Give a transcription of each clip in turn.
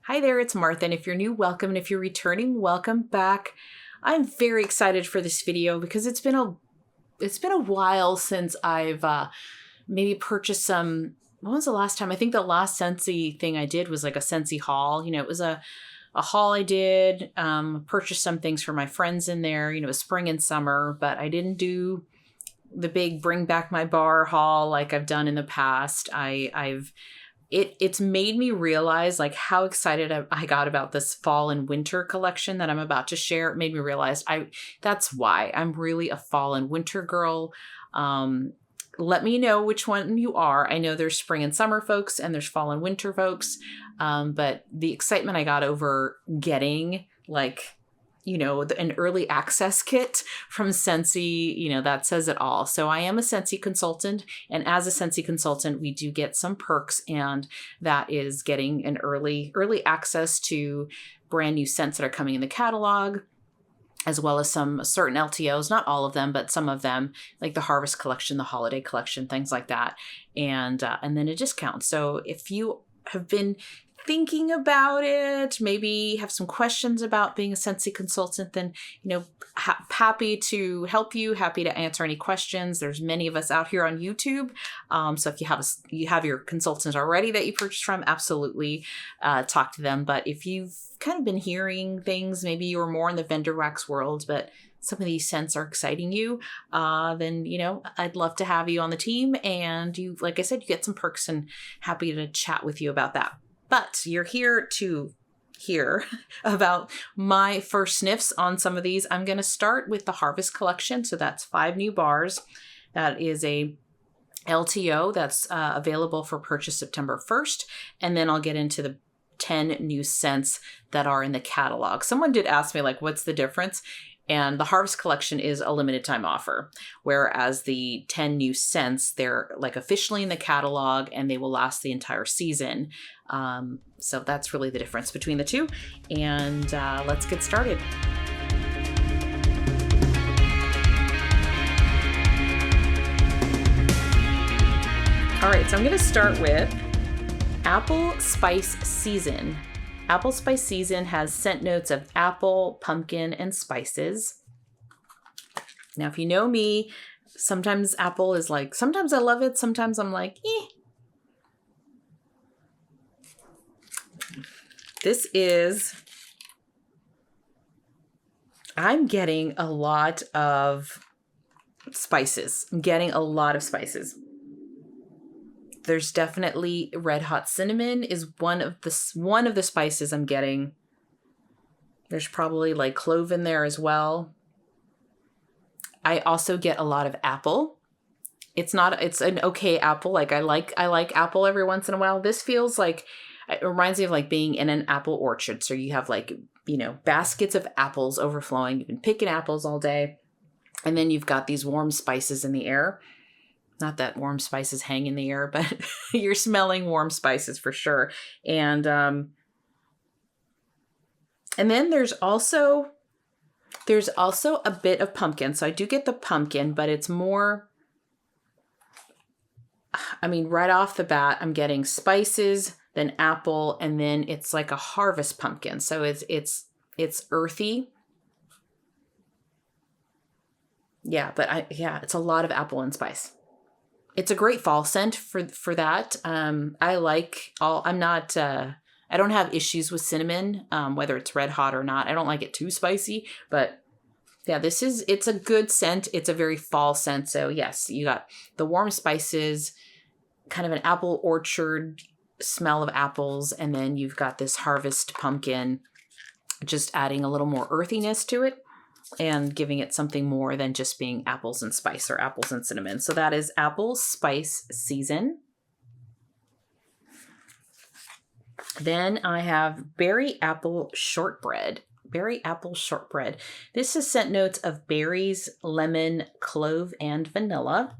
Hi there, it's Martha, and if you're new, welcome, and if you're returning, welcome back. I'm very excited for this video because it's been a while since I've maybe purchased some. When was the last time? I think the last Scentsy thing I did was like a Scentsy haul. You know, it was a haul I did, purchased some things for my friends in there, you know, spring and summer, but I didn't do the big bring back my bar haul like I've done in the past. It's made me realize like how excited I got about this fall and winter collection that I'm about to share. It made me realize that's why I'm really a fall and winter girl. Let me know which one you are. I know there's spring and summer folks and there's fall and winter folks. But the excitement I got over getting an early access kit from Scentsy, that says it all. So I am a Scentsy consultant, and as a Scentsy consultant, we do get some perks, and that is getting an early access to brand new scents that are coming in the catalog, as well as some certain LTOs, not all of them, but some of them, like the Harvest Collection, the Holiday Collection, things like that, and then a discount. So if you have been thinking about it, maybe have some questions about being a Scentsy consultant, then, happy to help you, happy to answer any questions. There's many of us out here on YouTube. So if you have your consultants already that you purchased from, absolutely talk to them. But if you've kind of been hearing things, maybe you were more in the vendor wax world, but some of these scents are exciting you, then, I'd love to have you on the team. And you, like I said, you get some perks, and happy to chat with you about that. But you're here to hear about my first sniffs on some of these. I'm going to start with the Harvest Collection. So that's 5 new bars. That is a LTO that's available for purchase September 1st. And then I'll get into the 10 new scents that are in the catalog. Someone did ask me, what's the difference? And the Harvest Collection is a limited time offer, whereas the 10 new scents, they're officially in the catalog and they will last the entire season. So that's really the difference between the two. And let's get started. All right, so I'm going to start with Apple Spice Season. Apple Spice Season has scent notes of apple, pumpkin, and spices. Now, if you know me, sometimes apple is sometimes I love it, sometimes I'm like, eh. I'm getting a lot of spices. There's definitely red hot cinnamon is one of the spices I'm getting. There's probably clove in there as well. I also get a lot of apple. It's an okay apple. I like apple every once in a while. This feels it reminds me of being in an apple orchard. So you have baskets of apples overflowing. You've been picking apples all day. And then you've got these warm spices in the air. Not that warm spices hang in the air, but you're smelling warm spices for sure. And then there's also a bit of pumpkin. So I do get the pumpkin, but it's more, right off the bat, I'm getting spices, then apple, and then it's like a harvest pumpkin. So it's earthy. Yeah, but it's a lot of apple and spice. It's a great fall scent for that. I don't have issues with cinnamon, whether it's red hot or not. I don't like it too spicy, but yeah, it's a good scent. It's a very fall scent. So yes, you got the warm spices, kind of an apple orchard smell of apples. And then you've got this harvest pumpkin, just adding a little more earthiness to it, and giving it something more than just being apples and spice or apples and cinnamon. So that is Apple Spice Season. Then I have Berry Apple Shortbread. This is scent notes of berries, lemon, clove, and vanilla.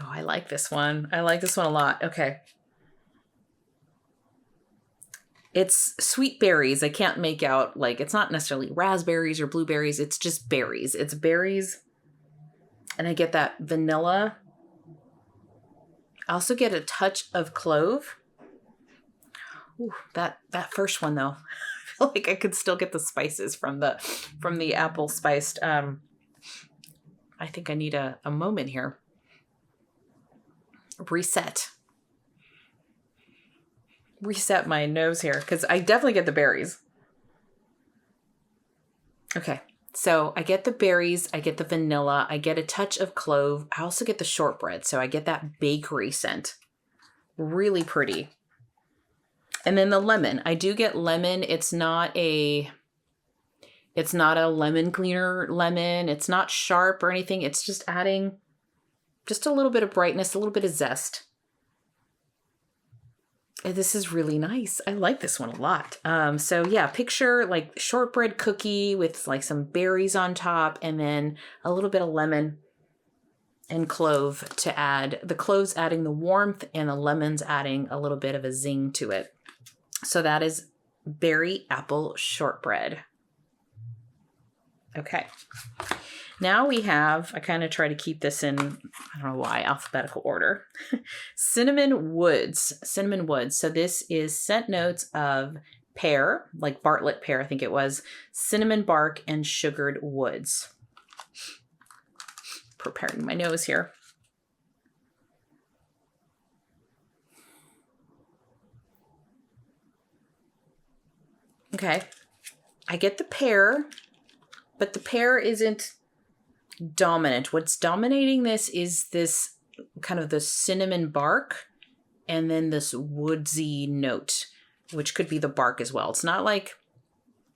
Oh, I like this one. I like this one a lot. Okay. It's sweet berries. I can't make out, it's not necessarily raspberries or blueberries. It's just berries. It's berries. And I get that vanilla. I also get a touch of clove. Ooh, that first one though, I feel like I could still get the spices from the apple spiced. I think I need a moment here. Reset my nose here, because I definitely get the berries. Okay, so I get the berries, I get the vanilla, I get a touch of clove. I also get the shortbread, so I get that bakery scent. Really pretty. And then the lemon. I do get lemon. It's not a lemon cleaner lemon. It's not sharp or anything. It's just adding just a little bit of brightness, a little bit of zest. And this is really nice. I like this one a lot. So yeah, picture like shortbread cookie with like some berries on top and then a little bit of lemon and clove to add. The cloves adding the warmth and the lemons adding a little bit of a zing to it. So that is berry apple shortbread. Okay. Now we have, I kind of try to keep this in, I don't know why, alphabetical order. Cinnamon Woods. Cinnamon Woods. So this is scent notes of pear, like Bartlett pear, I think it was, cinnamon bark, and sugared woods. Preparing my nose here. Okay, I get the pear, but the pear isn't dominant. What's dominating this is this kind of the cinnamon bark and then this woodsy note, which could be the bark as well. It's not like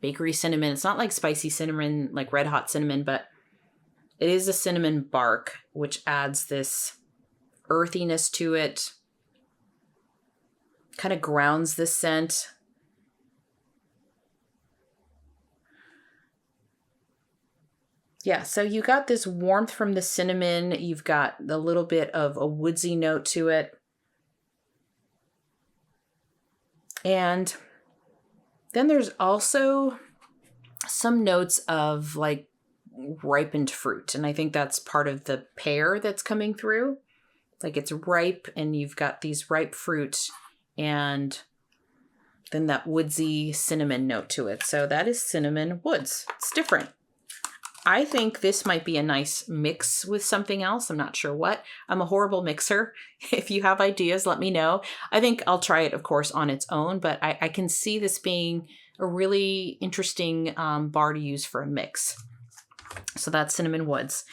bakery cinnamon. It's not like spicy cinnamon, like red hot cinnamon, but it is a cinnamon bark, which adds this earthiness to it, kind of grounds the scent. Yeah, so you got this warmth from the cinnamon. You've got a little bit of a woodsy note to it. And then there's also some notes of like ripened fruit. And I think that's part of the pear that's coming through. Like it's ripe and you've got these ripe fruit and then that woodsy cinnamon note to it. So that is Cinnamon Woods. It's different. I think this might be a nice mix with something else. I'm not sure what. I'm a horrible mixer. If you have ideas, let me know. I think I'll try it, of course, on its own, but I can see this being a really interesting bar to use for a mix. So that's Cinnamon Woods.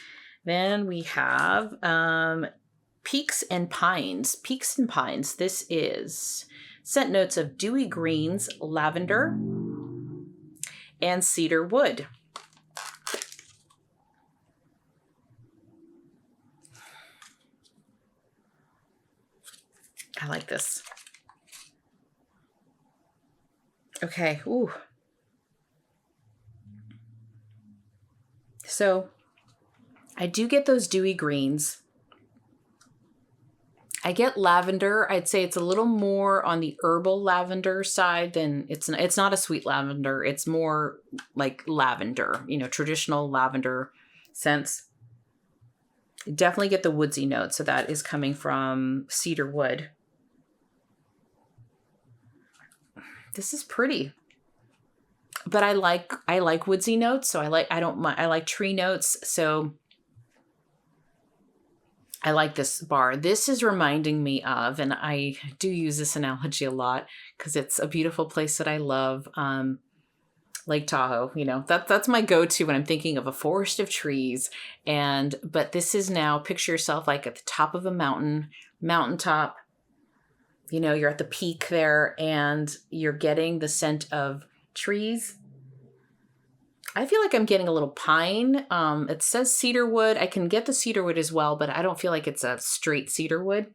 Then we have Peaks and Pines. Peaks and Pines. This is scent notes of dewy greens, lavender, and cedar wood. I like this. Okay. Ooh. So I do get those dewy greens. I get lavender. I'd say it's a little more on the herbal lavender side than it's not a sweet lavender. It's more like lavender, traditional lavender scents. Definitely get the woodsy note. So that is coming from cedar wood. This is pretty, but I like woodsy notes. So I like tree notes. So I like this bar. This is reminding me of, and I do use this analogy a lot because it's a beautiful place that I love. Lake Tahoe, that's my go-to when I'm thinking of a forest of trees. But this is now, picture yourself like at the top of a mountaintop. You're at the peak there and you're getting the scent of trees. I feel like I'm getting a little pine. It says cedar wood. I can get the cedar wood as well, but I don't feel like it's a straight cedar wood.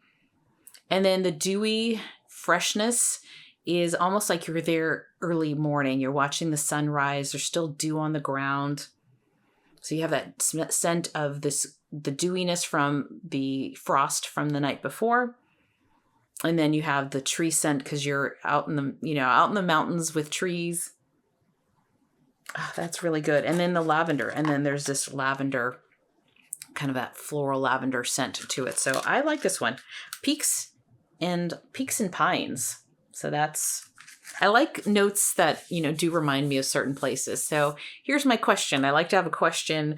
And then the dewy freshness is almost like you're there early morning. You're watching the sunrise. There's still dew on the ground. So you have that scent of the dewiness from the frost from the night before. And then you have the tree scent because you're out in the mountains with trees. Oh, that's really good. And then the lavender. And then there's this lavender, kind of that floral lavender scent to it. So I like this one. Peaks and Pines. So that's I like notes that, do remind me of certain places. So here's my question. I like to have a question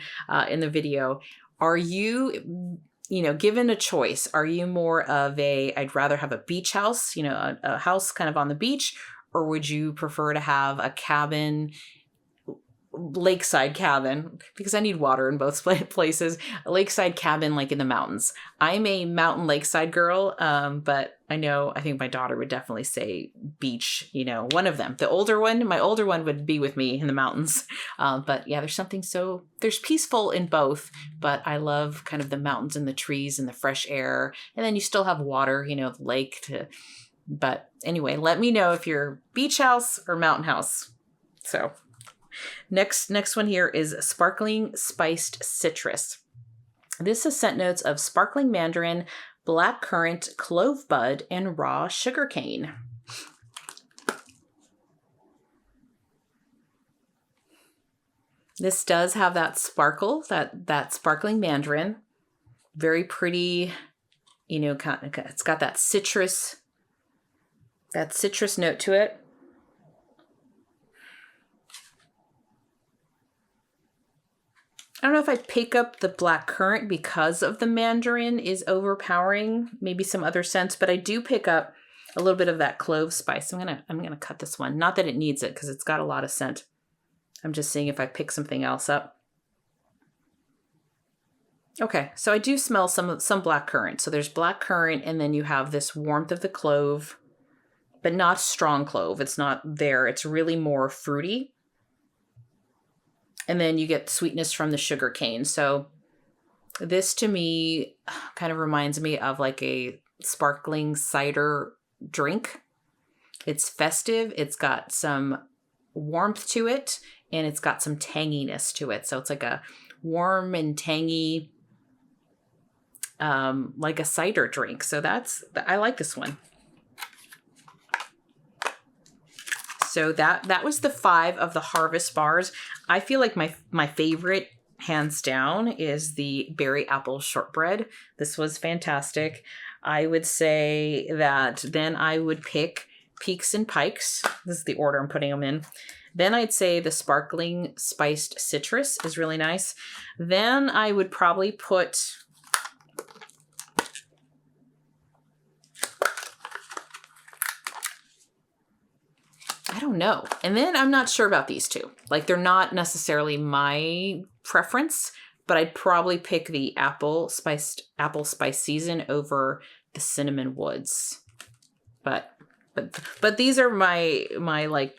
in the video. Are you, given a choice, are you more of I'd rather have a beach house, a house kind of on the beach, or would you prefer to have a cabin, lakeside cabin, because I need water in both places, a lakeside cabin like in the mountains? I'm a mountain lakeside girl, but I think my daughter would definitely say beach, one of them. My older one would be with me in the mountains. But yeah, there's peaceful in both, but I love kind of the mountains and the trees and the fresh air. And then you still have water, the lake but anyway, let me know if you're beach house or mountain house. So next one here is Sparkling Spiced Citrus. This is scent notes of sparkling mandarin, black currant, clove bud, and raw sugarcane. This does have that sparkle, that sparkling mandarin. Very pretty, it's got that citrus note to it. I don't know if I'd pick up the black currant because of the mandarin is overpowering, maybe some other scents, but I do pick up a little bit of that clove spice. I'm gonna cut this one. Not that it needs it because it's got a lot of scent. I'm just seeing if I pick something else up. Okay, so I do smell some black currant. So there's black currant, and then you have this warmth of the clove, but not strong clove. It's not there. It's really more fruity. And then you get sweetness from the sugar cane. So this to me kind of reminds me of like a sparkling cider drink. It's festive. It's got some warmth to it, and it's got some tanginess to it. So it's like a warm and tangy, like a cider drink. So I like this one. So that was the 5 of the Harvest bars. I feel like my favorite, hands down, is the Berry Apple Shortbread. This was fantastic. I would say that then I would pick Peaks and Pikes. This is the order I'm putting them in. Then I'd say the Sparkling Spiced Citrus is really nice. Then I would probably put... I don't know. And then I'm not sure about these two. Like, they're not necessarily my preference, but I'd probably pick the apple spice season over the Cinnamon Woods. But these are my like,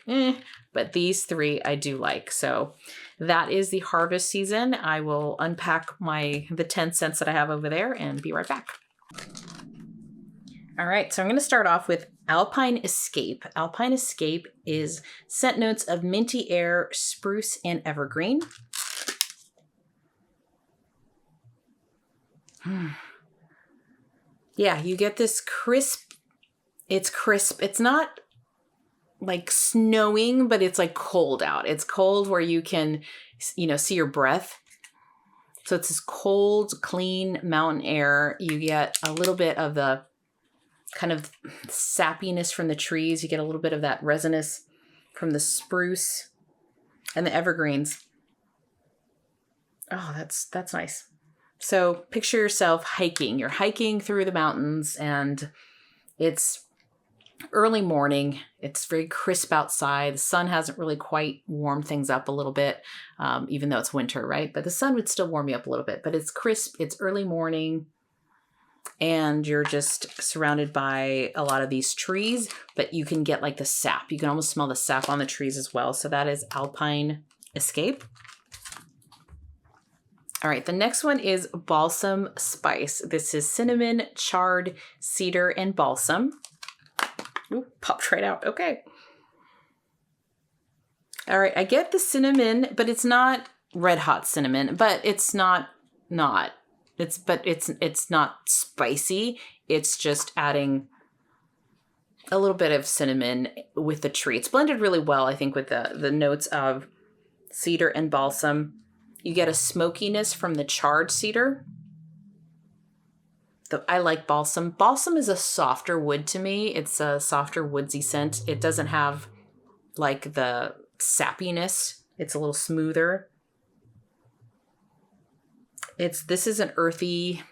but these 3 I do like. So that is the Harvest season. I will unpack the 10 scents that I have over there and be right back. All right, so I'm going to start off with Alpine Escape. Alpine Escape is scent notes of minty air, spruce, and evergreen. Yeah, you get this crisp. It's crisp. It's not like snowing, but it's like cold out. It's cold where you can, see your breath. So it's this cold, clean mountain air. You get a little bit of the kind of sappiness from the trees. You get a little bit of that resinous from the spruce and the evergreens. Oh, that's nice. So picture yourself hiking. You're hiking through the mountains, and it's early morning. It's very crisp outside. The sun hasn't really quite warmed things up a little bit, even though it's winter, right? But the sun would still warm you up a little bit. But it's crisp. It's early morning. And you're just surrounded by a lot of these trees, but you can get like the sap. You can almost smell the sap on the trees as well. So that is Alpine Escape. All right, the next one is Balsam Spice. This is cinnamon, chard, cedar, and balsam. Ooh, popped right out. Okay. All right, I get the cinnamon, but it's not red hot cinnamon, but it's not. It's not spicy. It's just adding a little bit of cinnamon with the tree. It's blended really well, I think, with the notes of cedar and balsam. You get a smokiness from the charred cedar. I like balsam. Balsam is a softer wood to me. It's a softer woodsy scent. It doesn't have like the sappiness. It's a little smoother. This is an earthy,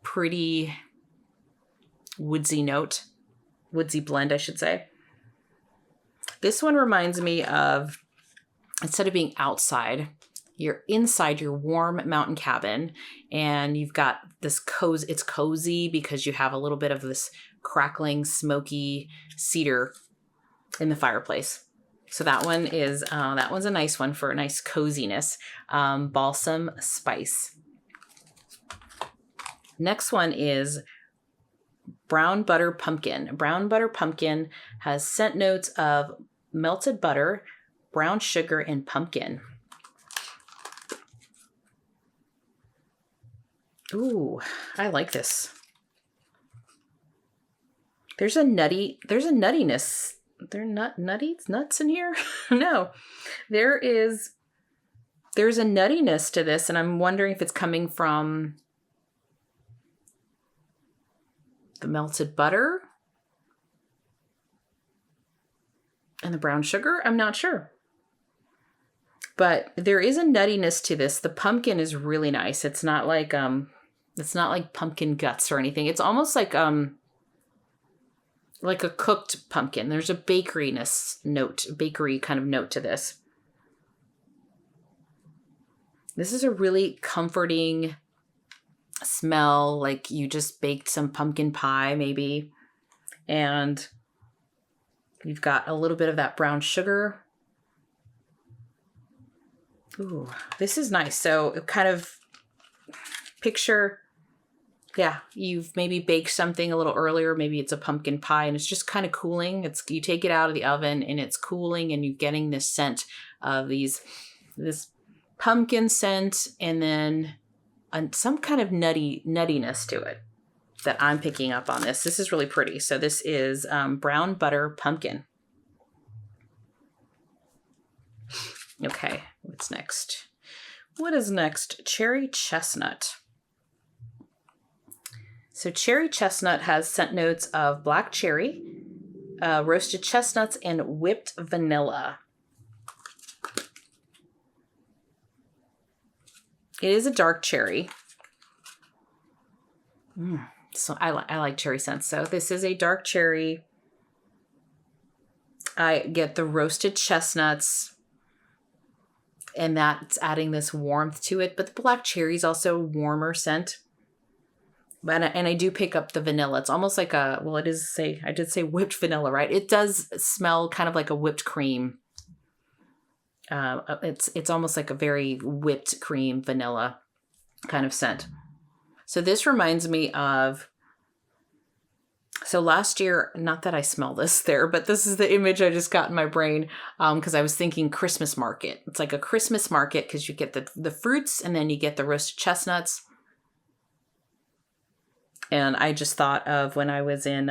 pretty woodsy note. Woodsy blend, I should say. This one reminds me of, instead of being outside, you're inside your warm mountain cabin and you've got this cozy, it's cozy because you have a little bit of this crackling, smoky cedar in the fireplace. So that one is, that one's a nice one for a nice coziness. Balsam Spice. Next one is Brown Butter Pumpkin. Brown Butter Pumpkin has scent notes of melted butter, brown sugar, and pumpkin. Ooh, I like this. There's a nuttiness. There are nuts in here? No. There's a nuttiness to this, and I'm wondering if it's coming from the melted butter and the brown sugar. I'm not sure. But there is a nuttiness to this. The pumpkin is really nice. It's not like pumpkin guts or anything. It's almost like a cooked pumpkin. There's a bakery kind of note to this. This is a really comforting smell, like you just baked some pumpkin pie maybe. And you've got a little bit of that brown sugar. Ooh, this is nice. So kind of picture, yeah, you've maybe baked something a little earlier. Maybe it's a pumpkin pie and it's just kind of cooling. You take it out of the oven and it's cooling and you're getting this scent of this pumpkin scent and then some kind of nuttiness to it that I'm picking up on this. This is really pretty. So this is Brown Butter Pumpkin. Okay, what's next? What is next? Cherry Chestnut. So Cherry Chestnut has scent notes of black cherry, roasted chestnuts, and whipped vanilla. It is a dark cherry. So I like cherry scents. So this is a dark cherry. I get the roasted chestnuts, and that's adding this warmth to it. But the black cherry is also a warmer scent. And I do pick up the vanilla. It's almost like I did say whipped vanilla, right? It does smell kind of like a whipped cream. It's almost like a very whipped cream vanilla kind of scent. So this reminds me of, so last year, not that I smell this there, but this is the image I just got in my brain because I was thinking Christmas market. It's like a Christmas market because you get the fruits and then you get the roasted chestnuts. And I just thought of when I was in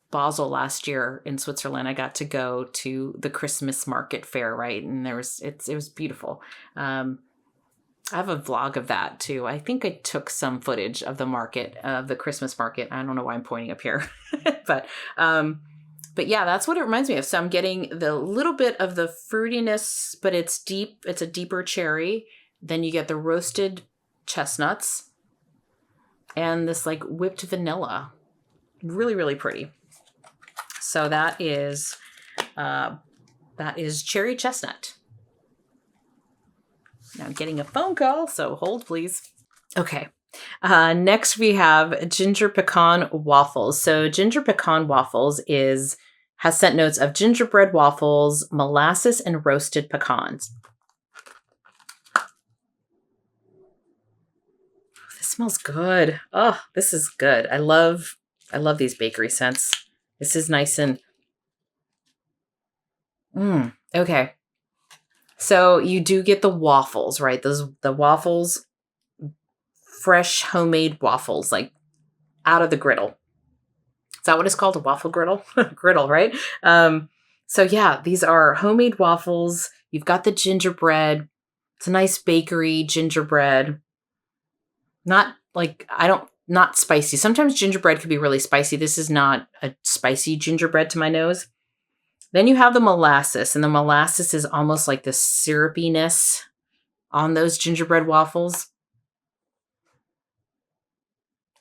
Basel last year in Switzerland, I got to go to the Christmas market fair, right? And it was beautiful. I have a vlog of that too. I think I took some footage of the Christmas market. I don't know why I'm pointing up here, but yeah, that's what it reminds me of. So I'm getting the little bit of the fruitiness, but it's deep. It's a deeper cherry. Then you get the roasted chestnuts and this like whipped vanilla. Really, really pretty. So that is Cherry Chestnut. Now I'm getting a phone call, so hold please. Okay. Next we have Ginger Pecan Waffles. So Ginger Pecan Waffles has scent notes of gingerbread waffles, molasses, and roasted pecans. This smells good. Oh, this is good. I love these bakery scents. This is nice and okay. So you do get the waffles, right? The waffles, fresh homemade waffles, like out of the griddle. Is that what it's called? A waffle griddle? Griddle, right? So yeah, these are homemade waffles. You've got the gingerbread. It's a nice bakery gingerbread. Not like, not spicy. Sometimes gingerbread can be really spicy. This is not a spicy gingerbread to my nose. Then you have the molasses, and the molasses is almost like the syrupiness on those gingerbread waffles.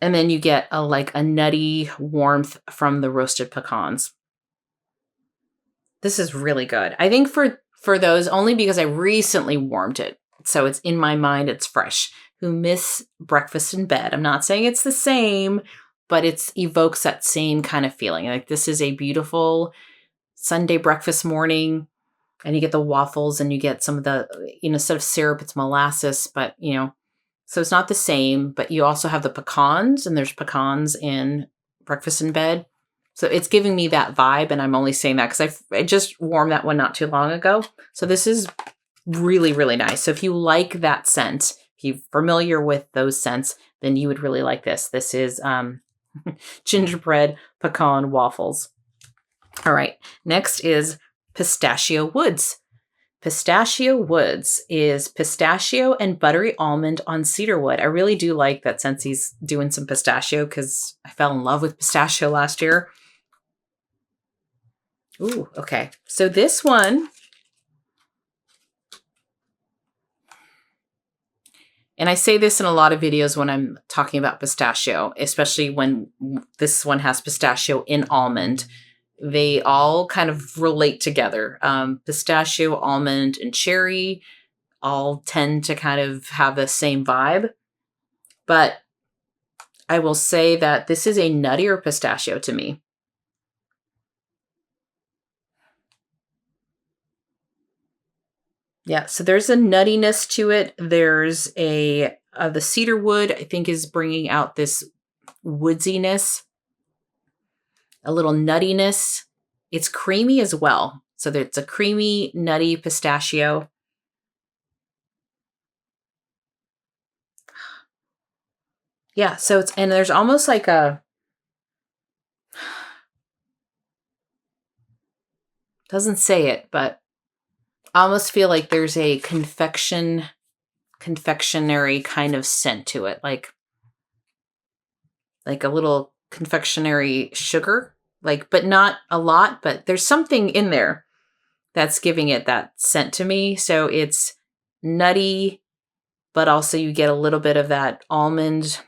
And then you get a nutty warmth from the roasted pecans. This is really good. I think for those, only because I recently warmed it, so it's in my mind, it's fresh, who miss breakfast in bed. I'm not saying it's the same, but it evokes that same kind of feeling. Like this is a beautiful Sunday breakfast morning, and you get the waffles and you get some of the, instead of syrup, it's molasses, but so it's not the same, but you also have the pecans, and there's pecans in breakfast in bed. So it's giving me that vibe, and I'm only saying that because I just warmed that one not too long ago. So this is really, really nice. So if you like that scent, if you're familiar with those scents, then you would really like this. This is gingerbread pecan waffles. All right, next is Pistachio Woods. Pistachio Woods is pistachio and buttery almond on cedar wood. I really do like that Scentsy's doing some pistachio because I fell in love with pistachio last year. Ooh, okay. So this one, and I say this in a lot of videos when I'm talking about pistachio, especially when this one has pistachio in almond. They all kind of relate together. Pistachio, almond, and cherry all tend to kind of have the same vibe. But I will say that this is a nuttier pistachio to me. Yeah, so there's a nuttiness to it. There's the cedar wood, I think, is bringing out this woodsiness. A little nuttiness. It's creamy as well. So it's a creamy, nutty pistachio. Yeah, so and there's almost like doesn't say it, but I almost feel like there's a confectionery kind of scent to it. Like a little confectionery sugar. But not a lot, but there's something in there that's giving it that scent to me. So it's nutty, but also you get a little bit of that almond,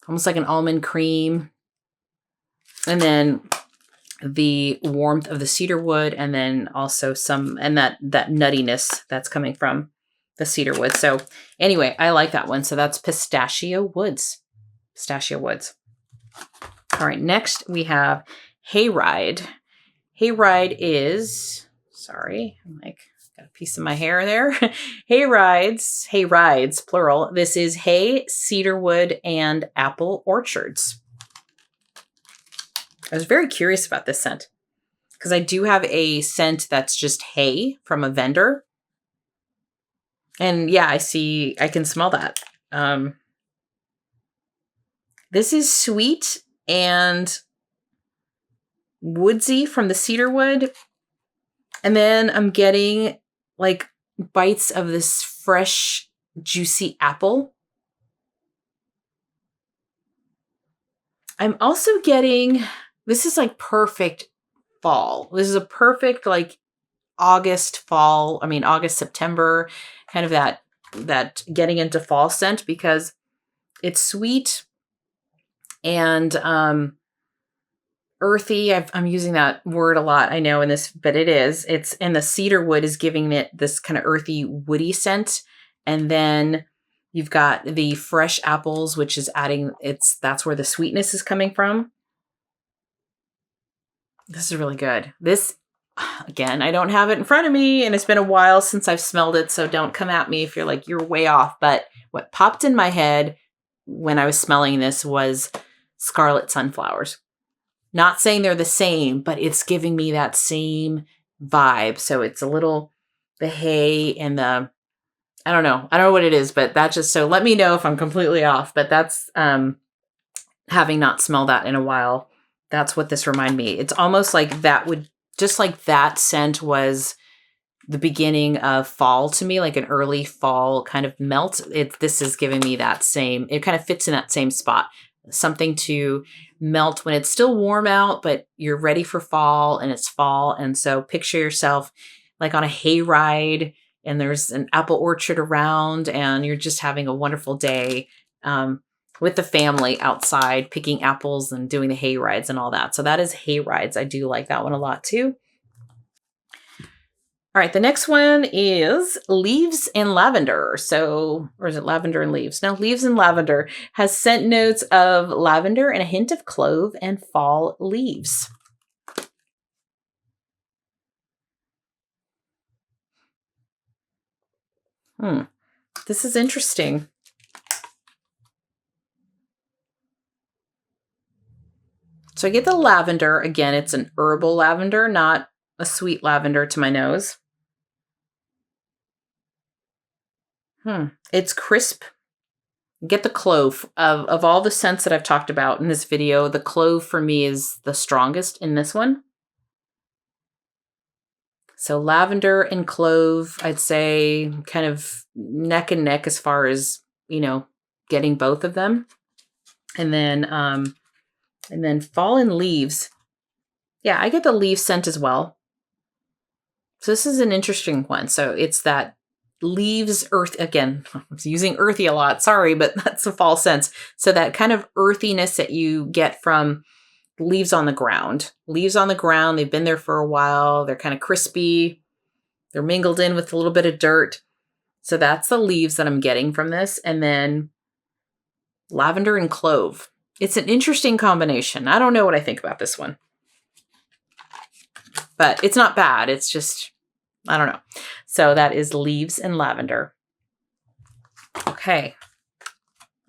almost like an almond cream. And then the warmth of the cedar wood, and then also that nuttiness that's coming from the cedar wood. So anyway, I like that one. So that's Pistachio Woods. Pistachio Woods. All right, next we have Hayride. Hayride is, sorry, got a piece of my hair there. Hayrides, plural. This is hay, cedarwood, and apple orchards. I was very curious about this scent because I do have a scent that's just hay from a vendor. And yeah, I can smell that. This is sweet and woodsy from the cedar wood. And then I'm getting bites of this fresh, juicy apple. I'm also getting, this is perfect fall. This is a perfect August, September, kind of that getting into fall scent because it's sweet and earthy. I'm using that word a lot, I know, in this, but and the cedar wood is giving it this kind of earthy, woody scent. And then you've got the fresh apples, which is that's where the sweetness is coming from. This is really good. This, again, I don't have it in front of me, and it's been a while since I've smelled it, so don't come at me if you're you're way off. But what popped in my head when I was smelling this was scarlet sunflowers. Not saying they're the same, but it's giving me that same vibe. So it's a little, the hay and I don't know what it is, but that's just, so let me know if I'm completely off, but that's, having not smelled that in a while, that's what this reminded me. It's almost like that would, just like that scent was the beginning of fall to me, like an early fall kind of melt. This is giving me that same, it kind of fits in that same spot. Something to melt when it's still warm out, but you're ready for fall and it's fall. And so picture yourself like on a hayride and there's an apple orchard around and you're just having a wonderful day with the family outside picking apples and doing the hayrides and all that. So that is Hayrides. I do like that one a lot too. All right, the next one is Leaves and Lavender. So, or is it Lavender and Leaves? No, Leaves and Lavender has scent notes of lavender and a hint of clove and fall leaves. This is interesting. So I get the lavender. Again, it's an herbal lavender, not a sweet lavender to my nose. It's crisp. Get the clove. Of all the scents that I've talked about in this video, the clove for me is the strongest in this one. So lavender and clove, I'd say kind of neck and neck as far as, you know, getting both of them. And then fallen leaves. Yeah, I get the leaf scent as well. So this is an interesting one. So it's that leaves, earth, again, I'm using earthy a lot, sorry, but that's a fall sense. So that kind of earthiness that you get from leaves on the ground. Leaves on the ground, they've been there for a while, they're kind of crispy, they're mingled in with a little bit of dirt. So that's the leaves that I'm getting from this. And then lavender and clove. It's an interesting combination. I don't know what I think about this one. But it's not bad, it's just, I don't know. So that is Leaves and Lavender. Okay.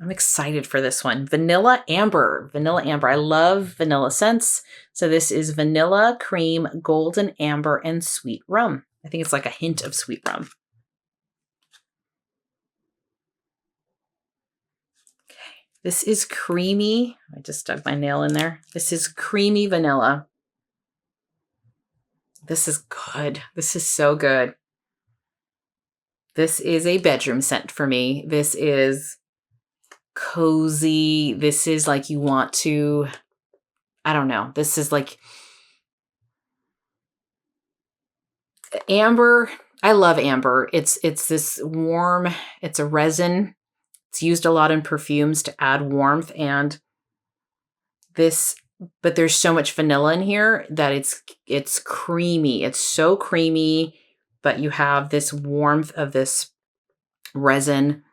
I'm excited for this one. Vanilla Amber. Vanilla Amber. I love vanilla scents. So this is vanilla, cream, golden amber, and sweet rum. I think it's like a hint of sweet rum. Okay. This is creamy. I just stuck my nail in there. This is creamy vanilla. This is good. This is so good. This is a bedroom scent for me. This is cozy. This is like you want to, I don't know. This is like amber. I love amber. It's this warm, it's a resin. It's used a lot in perfumes to add warmth, and this, but there's so much vanilla in here that it's creamy. It's so creamy, but you have this warmth of this resin.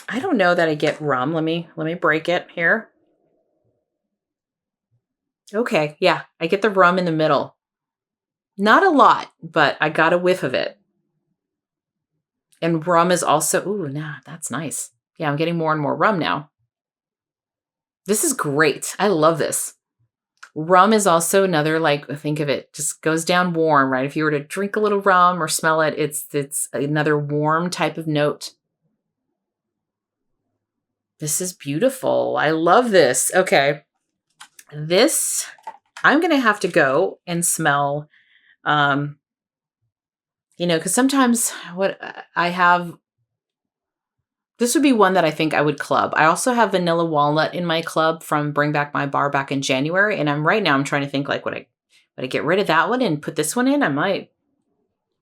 I don't know that I get rum. Let me break it here. Okay, yeah, I get the rum in the middle. Not a lot, but I got a whiff of it. And rum is also, ooh, nah, that's nice. Yeah, I'm getting more and more rum now. This is great. I love this. Rum is also another, like, think of it, just goes down warm, right? If you were to drink a little rum or smell it, it's another warm type of note. This is beautiful. I love this. Okay. This, I'm going to have to go and smell, you know, because sometimes what I have, this would be one that I think I would club. I also have vanilla walnut in my club from Bring Back My Bar back in January. And right now I'm trying to think like, would I get rid of that one and put this one in? I might.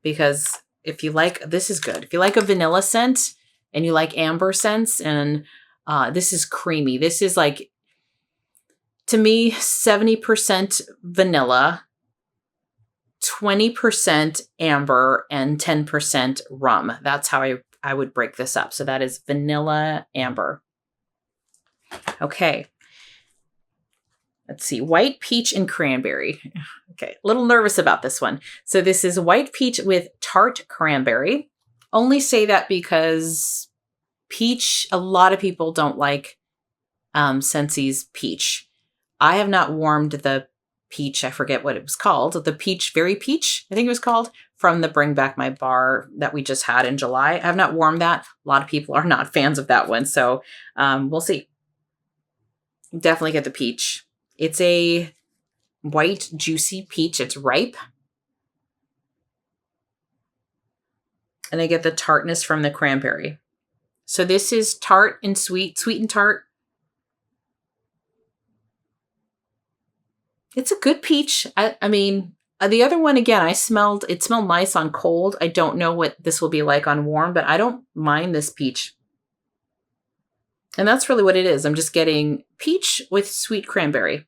Because if you like, this is good. If you like a vanilla scent and you like amber scents, and this is creamy. This is like, to me, 70% vanilla, 20% amber, and 10% rum. That's how I would break this up. So that is vanilla amber. Okay. Let's see. White peach and cranberry. Okay. A little nervous about this one. So this is white peach with tart cranberry. Only say that because peach, a lot of people don't like Scentsy's peach. I have not warmed the peach. I forget what it was called. The peach, berry peach, I think it was called, from the Bring Back My Bar that we just had in July. I have not warmed that. A lot of people are not fans of that one. So we'll see. Definitely get the peach. It's a white, juicy peach. It's ripe. And I get the tartness from the cranberry. So this is tart and sweet, sweet and tart. It's a good peach. I mean, the other one, again, it smelled nice on cold. I don't know what this will be like on warm, but I don't mind this peach. And that's really what it is. I'm just getting peach with sweet cranberry.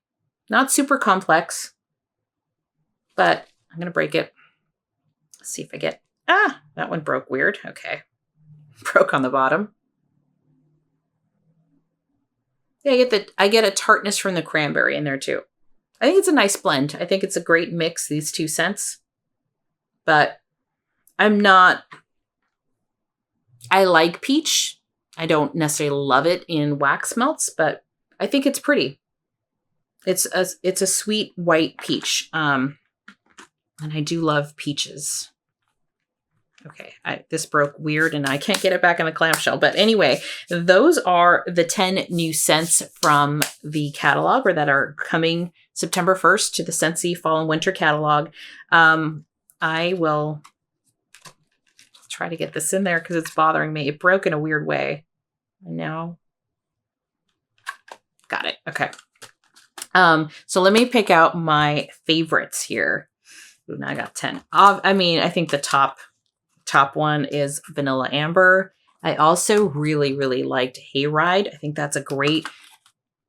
Not super complex, but I'm going to break it. Let's see if I get, that one broke weird. Okay. Broke on the bottom. Yeah, I get a tartness from the cranberry in there too. I think it's a nice blend. I think it's a great mix, these two scents. But I like peach. I don't necessarily love it in wax melts, but I think it's pretty. It's a sweet white peach. And I do love peaches. Okay, this broke weird and I can't get it back in the clamshell. But anyway, those are the 10 new scents from the catalog, or that are coming September 1st to the Scentsy Fall and Winter catalog. I will try to get this in there because it's bothering me. It broke in a weird way. Now, got it. Okay. So let me pick out my favorites here. Ooh, now I got 10. I mean, I think the top one is Vanilla Amber. I also really, really liked Hayride. I think that's a great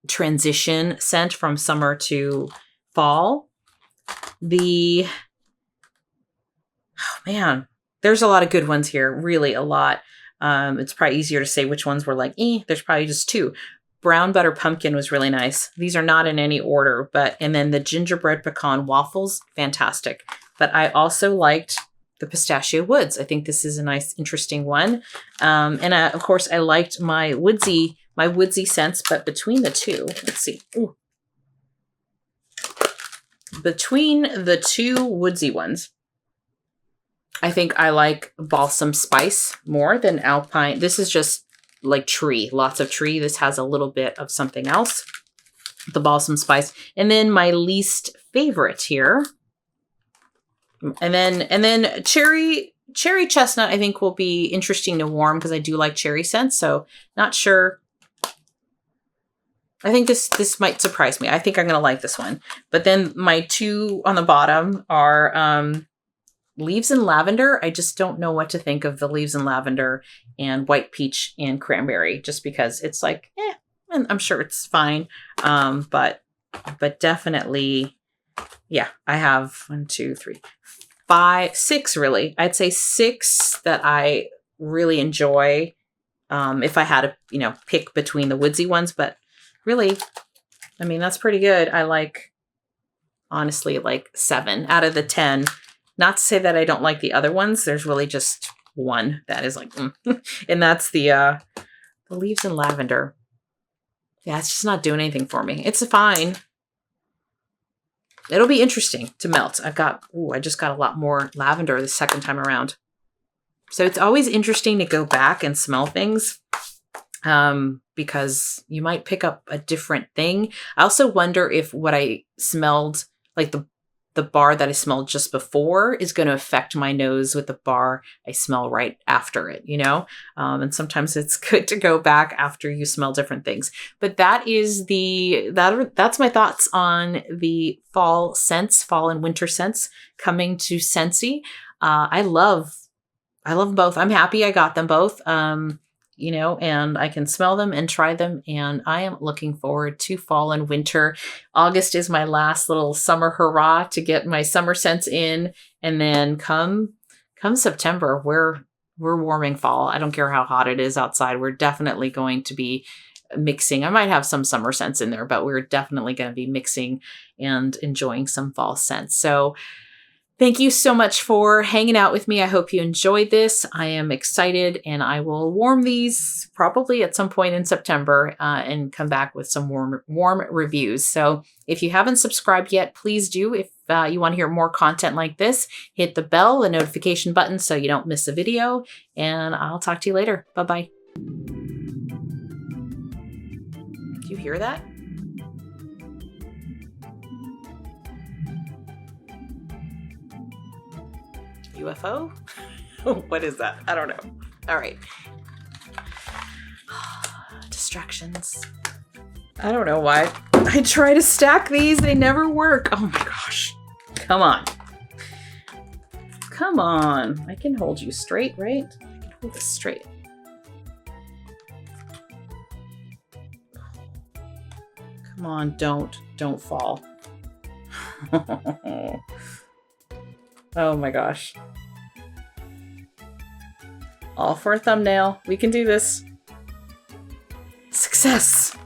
transition scent from summer to fall. Oh man, there's a lot of good ones here. Really a lot. It's probably easier to say which ones were like, there's probably just two. Brown Butter Pumpkin was really nice. These are not in any order, and then the Gingerbread Pecan Waffles, fantastic. But I also liked the Pistachio Woods. I think this is a nice, interesting one. And of course, I liked my woodsy scents, but between the two, let's see. Ooh. Between the two woodsy ones, I think I like Balsam Spice more than Alpine. This is just like tree, lots of tree. This has a little bit of something else, the Balsam Spice. And then my least favorite here, and then cherry chestnut, I think will be interesting to warm because I do like cherry scents. So not sure. I think this might surprise me. I think I'm going to like this one. But then my two on the bottom are Leaves and Lavender. I just don't know what to think of the Leaves and Lavender and White Peach and Cranberry, just because it's like, and I'm sure it's fine. But definitely, yeah, I have 1, 2, 3, 5, 6 really. I'd say 6 that I really enjoy. If I had to, pick between the woodsy ones, but really, I mean, that's pretty good. I like, honestly, like 7 out of the 10. Not to say that I don't like the other ones. There's really just one that is like, and that's the Leaves and Lavender. Yeah, it's just not doing anything for me. It's fine. It'll be interesting to melt. I just got a lot more lavender the second time around. So it's always interesting to go back and smell things because you might pick up a different thing. I also wonder if what I smelled, like the bar that I smelled just before, is going to affect my nose with the bar I smell right after it, and sometimes it's good to go back after you smell different things. But that's my thoughts on the fall scents, fall and winter scents coming to Scentsy. I love both. I'm happy I got them both. And I can smell them and try them, and I am looking forward to fall and winter. August is my last little summer hurrah to get my summer scents in, and then come September, we're warming fall. I don't care how hot it is outside. We're definitely going to be mixing. I might have some summer scents in there, but we're definitely going to be mixing and enjoying some fall scents. So thank you so much for hanging out with me. I hope you enjoyed this. I am excited, and I will warm these probably at some point in September and come back with some warm reviews. So if you haven't subscribed yet, please do. If you want to hear more content like this, hit the bell, the notification button, so you don't miss a video, and I'll talk to you later. Bye-bye. Do you hear that? UFO? What is that? I don't know. All right. Distractions. I don't know why I try to stack these. They never work. Oh my gosh. Come on. Come on. I can hold you straight, right? I can hold this straight. Come on, don't fall. Oh my gosh. All for a thumbnail. We can do this. Success!